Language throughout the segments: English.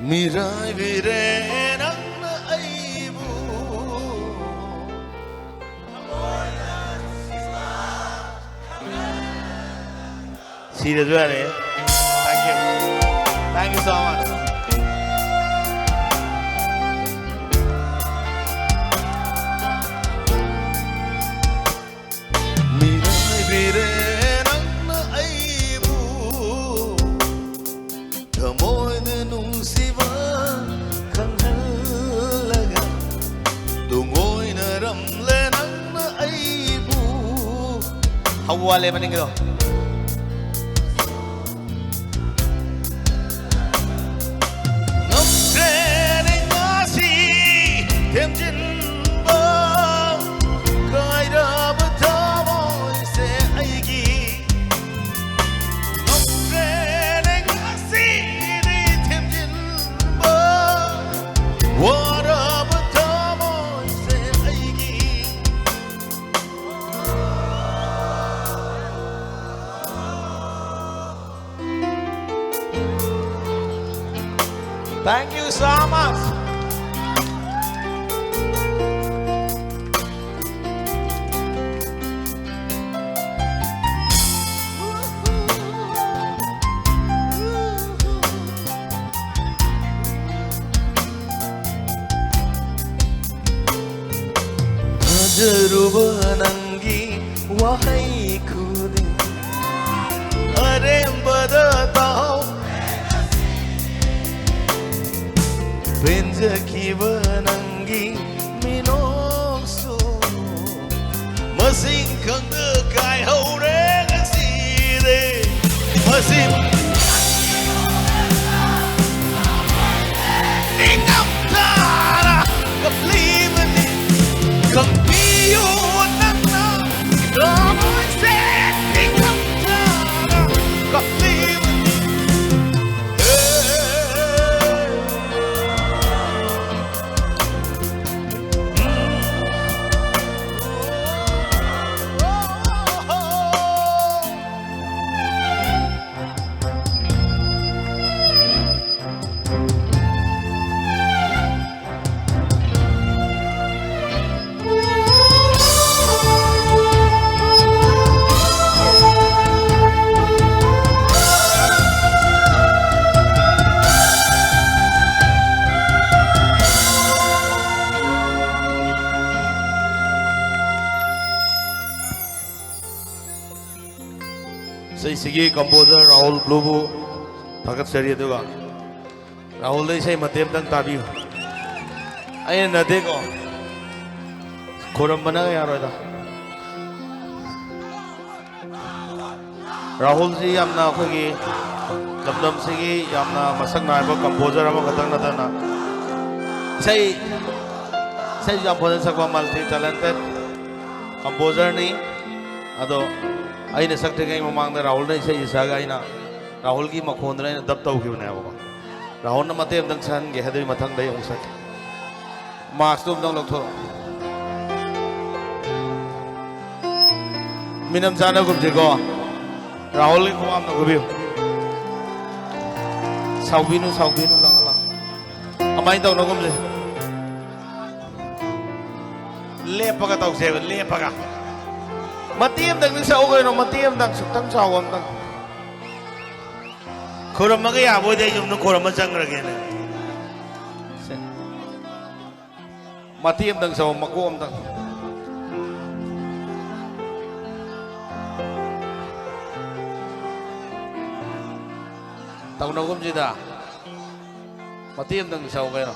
미라이 비레난 아이부 Serious really? Thank you. Thank you so much. 미라이 비레난 아이부 더모이는 웅시바 강할라가 동오이는 람레난 아이부 하우알레 마닝거 Thank you so much. Jerubanangi wahai kuding arembada tau benjakibanangi minokso masing kang dekai hore ngasire masing ingam tara kaplibani kang Sigi composer Rahul Blubu Thakat Sari aduga Rahul dai sai matem tang tabiu ai na de ko khoram bana yaro da Rahul ji yamna khogi lamdam sigi yamna masak na ba composer ama khatang na na sai jam phone sakwa multi talented composer ni ado aina sakte gai mamang da Rahul nei sei saga aina Rahul ki makhon da dab tau ki bana ba Rahul na mate dang san ge hadai mathang dai ong sak marks tum dang lok tho minam jana gum je ko Rahul ki kham na gobi saubinu la la amai tau na gum je lepaga tau se lepaga Matiam dang sa okay no matiam dang sutang sawam dang khoram ma ya boy dai jum no khoram ma jang rage ne matiam dang saw makom dang tau no gum ji da matiam dang saw okay no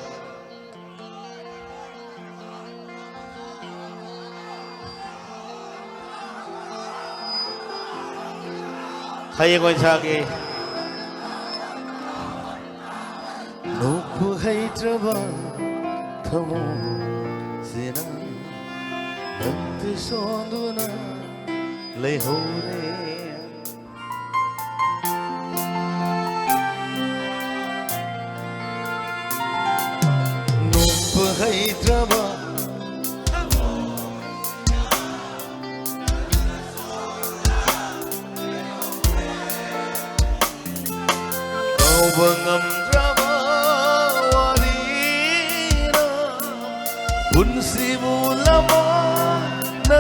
Hai koi sagi Nopu hai traba thamo sina Nanti sonduna lei hore Nopu hai traba Bangam drama Punsimu lamang na